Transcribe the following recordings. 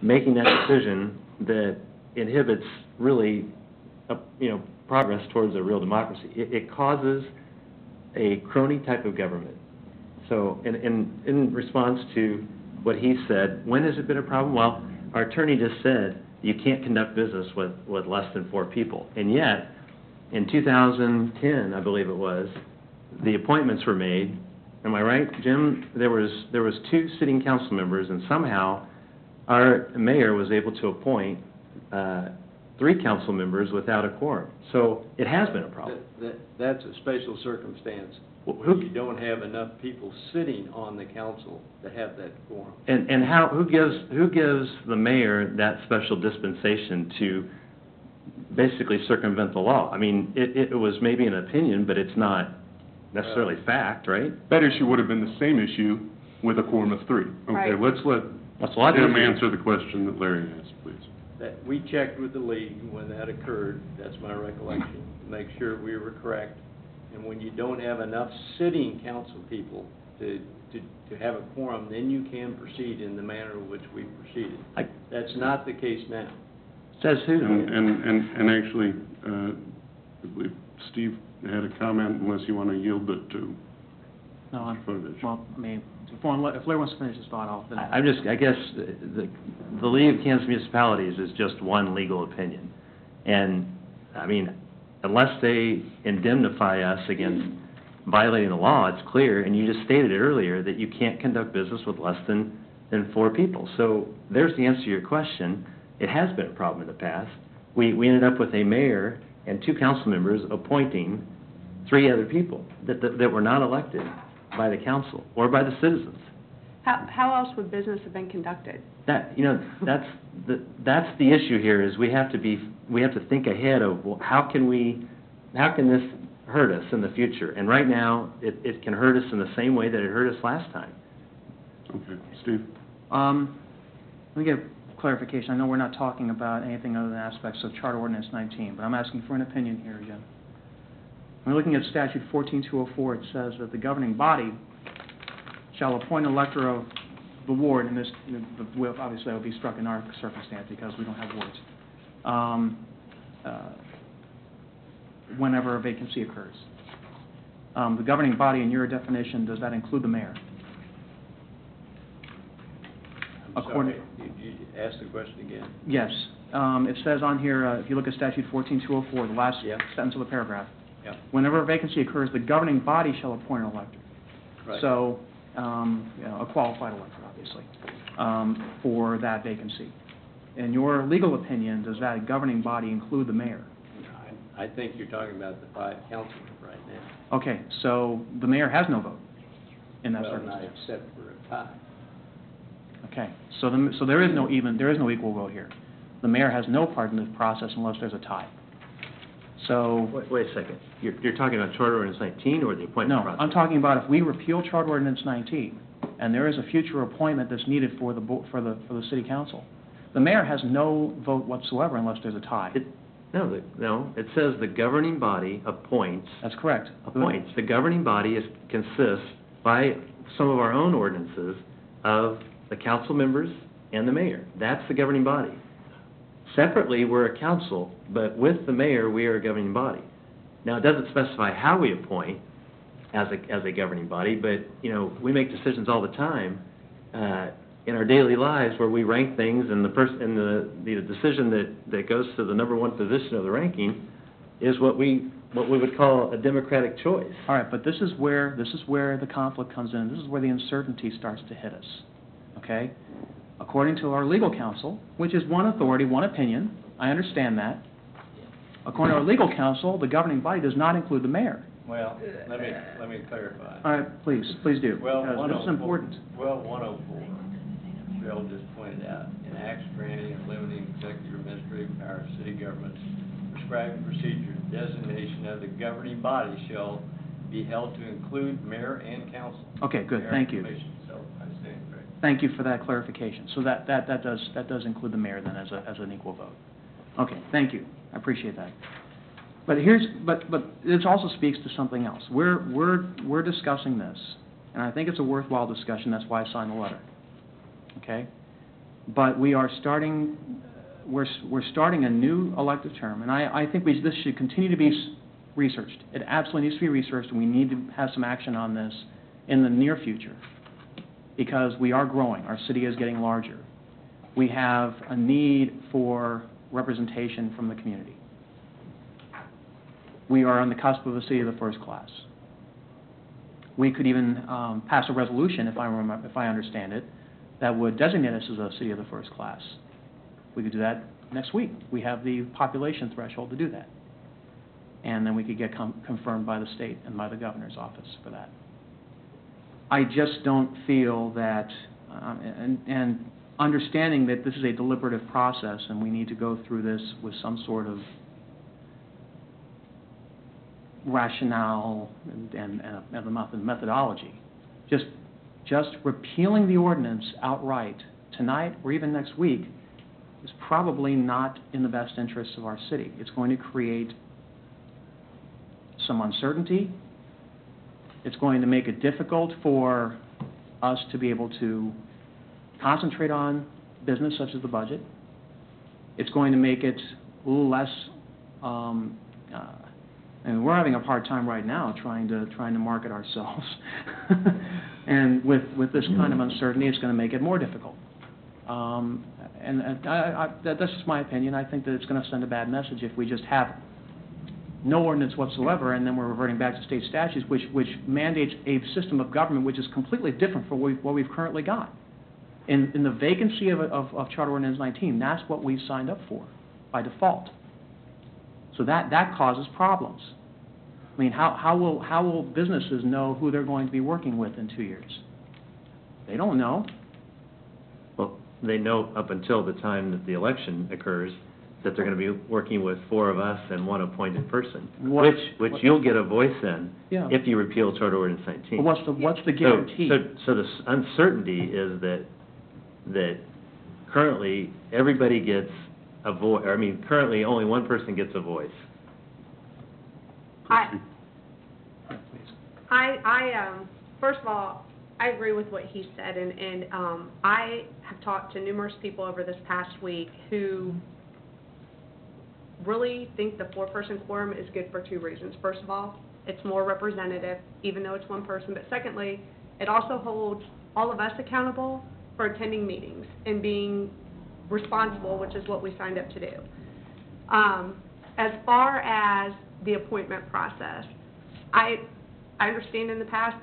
making that decision that inhibits really, progress towards a real democracy. It causes a crony type of government. So, in response to what he said, when has it been a problem? Well, our attorney just said you can't conduct business with less than 4 people. And yet, in 2010, I believe it was, the appointments were made. Am I right, Jim? There was 2 sitting council members, and somehow our mayor was able to appoint 3 council members without a quorum. So it has been a problem. That's a special circumstance. You don't have enough people sitting on the council to have that quorum. And who gives the mayor that special dispensation to basically circumvent the law? I mean, it was maybe an opinion, but it's not necessarily fact, right? That issue would have been the same issue with a quorum of 3. Okay, right. Let's let Jim answer the question that Larry asked, please. That we checked with the league when that occurred, that's my recollection, to make sure we were correct. And when you don't have enough sitting council people to have a quorum, then you can proceed in the manner in which we proceeded. That's not the case now. Says who? And actually, I believe Steve had a comment, unless you want to yield it to No, Footage. well, I mean, if Larry wants to finish his thought, I'll finish. I guess the League of Kansas Municipalities is just one legal opinion. And, I mean, unless they indemnify us against violating the law, it's clear, and you just stated it earlier, that you can't conduct business with less than 4 people. So there's the answer to your question. It has been a problem in the past. We ended up with a mayor and 2 council members appointing 3 other people that were not elected by the council or by the citizens. How else would business have been conducted? That's the issue here. Is we have to think ahead of how can this hurt us in the future? And right now, it can hurt us in the same way that it hurt us last time. Okay, Steve. Let me get clarification. I know we're not talking about anything other than aspects of Charter Ordinance 19, but I'm asking for an opinion here again. When we're looking at Statute 14204, it says that the governing body shall appoint an elector of the ward, and this, obviously that would be struck in our circumstance because we don't have wards, whenever a vacancy occurs. The governing body, in your definition, does that include the mayor? Sorry, you ask the question again. Yes. It says on here, if you look at Statute 14204, the last sentence of the paragraph, whenever a vacancy occurs, the governing body shall appoint an elector. Right. So, a qualified elector, obviously, for that vacancy. In your legal opinion, does that governing body include the mayor? I think you're talking about the 5 councilmen right now. Okay, so the mayor has no vote in that circumstance. Not except for a tie. Okay, so there is no equal vote here. The mayor has no part in the process unless there's a tie. So wait a second. You're talking about Charter Ordinance 19 or the appointment process? No, I'm talking about if we repeal Charter Ordinance 19 and there is a future appointment that's needed for the city council, the mayor has no vote whatsoever unless there's a tie. No. It says the governing body appoints. That's correct. Appoints. The governing body consists, by some of our own ordinances, of the council members and the mayor. That's the governing body. Separately, we're a council, but with the mayor, we are a governing body. Now, it doesn't specify how we appoint as a governing body, but we make decisions all the time in our daily lives where we rank things, and the decision that goes to the number 1 position of the ranking is what we would call a democratic choice. All right, but this is where the conflict comes in. This is where the uncertainty starts to hit us. Okay? According to our legal counsel, which is one authority, one opinion, I understand that. According to our legal counsel, the governing body does not include the mayor. Well, let me clarify. All right, please do. Well, this is important. Well, 104, Bill just pointed out, enacts granting or limiting executive or administrative power of city governments, prescribing procedure, designation of the governing body shall be held to include mayor and council. Okay, good. Thank you. So I stand correct. Thank you for that clarification. So that does include the mayor then as an equal vote. Okay, thank you. I appreciate that. But it also speaks to something else. We're discussing this, and I think it's a worthwhile discussion. That's why I signed the letter. Okay? But we are starting, we're starting a new elective term, and I think this should continue to be researched. It absolutely needs to be researched, and we need to have some action on this in the near future, because we are growing. Our city is getting larger. We have a need for representation from the community. We are on the cusp of a city of the first class. We could even pass a resolution, if I understand it, that would designate us as a city of the first class. We could do that next week. We have the population threshold to do that. And then we could get confirmed by the state and by the governor's office for that. I just don't feel that, and understanding that this is a deliberative process and we need to go through this with some sort of rationale and methodology. Just repealing the ordinance outright tonight or even next week is probably not in the best interests of our city. It's going to create some uncertainty. It's going to make it difficult for us to be able to concentrate on business such as the budget. It's going to make it a little less, and we're having a hard time right now trying to market ourselves. And with this kind of uncertainty, it's going to make it more difficult. That's just my opinion. I think that it's going to send a bad message if we just have no ordinance whatsoever, and then we're reverting back to state statutes, which mandates a system of government which is completely different from what we've currently got. In the vacancy of Charter Ordinance 19, that's what we signed up for by default. So that causes problems. I mean, how will businesses know who they're going to be working with in 2 years? They don't know. Well, they know up until the time that the election occurs that they're going to be working with 4 of us and 1 appointed person, which you'll get a voice in if you repeal Charter Ordinance 19. Well, what's the guarantee? So the uncertainty is that currently everybody gets a voice. I mean, currently only 1 person gets a voice. First of all, I agree with what he said, and I have talked to numerous people over this past week who really think the 4-person quorum is good for 2 reasons. First of all, it's more representative, even though it's 1 person. But secondly, it also holds all of us accountable for attending meetings and being responsible, which is what we signed up to do. As far as the appointment process, I understand in the past,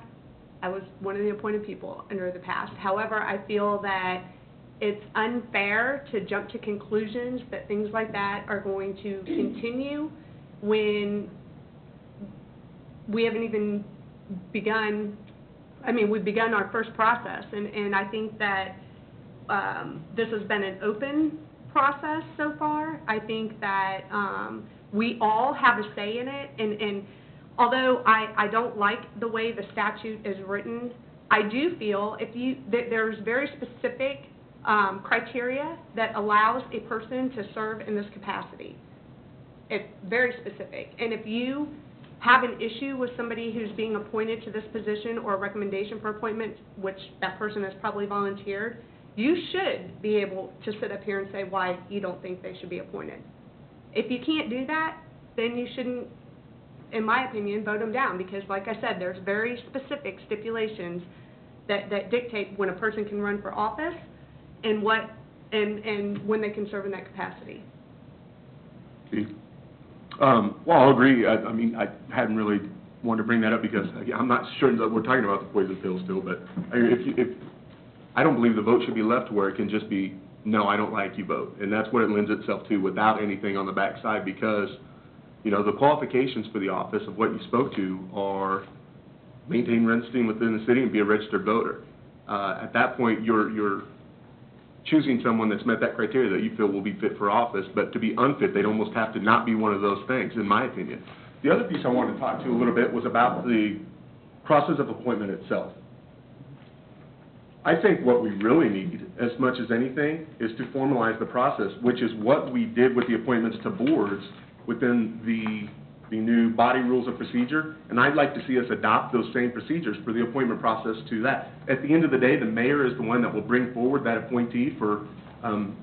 I was one of the appointed people under the past. However, I feel that it's unfair to jump to conclusions that things like that are going to continue when we haven't even begun. I mean, we've begun our first process, and I think that this has been an open process so far. I think that we all have a say in it, and although I don't like the way the statute is written, I do feel that there's very specific criteria that allows a person to serve in this capacity. It's very specific. And if you have an issue with somebody who's being appointed to this position or a recommendation for appointment, which that person has probably volunteered, you should be able to sit up here and say why you don't think they should be appointed. If you can't do that, then you shouldn't, in my opinion, vote them down, because like I said, there's very specific stipulations that dictate when a person can run for office and when they can serve in that capacity. Well, I'll agree. I mean, I hadn't really wanted to bring that up because I'm not sure that we're talking about the poison pill still, but if I don't believe the vote should be left where it can just be, no, I don't like you vote. And that's what it lends itself to without anything on the backside, because, you know, the qualifications for the office of what you spoke to are maintain residency within the city and be a registered voter. At that point, you're choosing someone that's met that criteria that you feel will be fit for office, but to be unfit, they'd almost have to not be one of those things, in my opinion. The other piece I wanted to talk to a little bit was about the process of appointment itself. I think what we really need, as much as anything, is to formalize the process, which is what we did with the appointments to boards within the new body rules of procedure, and I'd like to see us adopt those same procedures for the appointment process to that. At the end of the day, the mayor is the one that will bring forward that appointee for Um,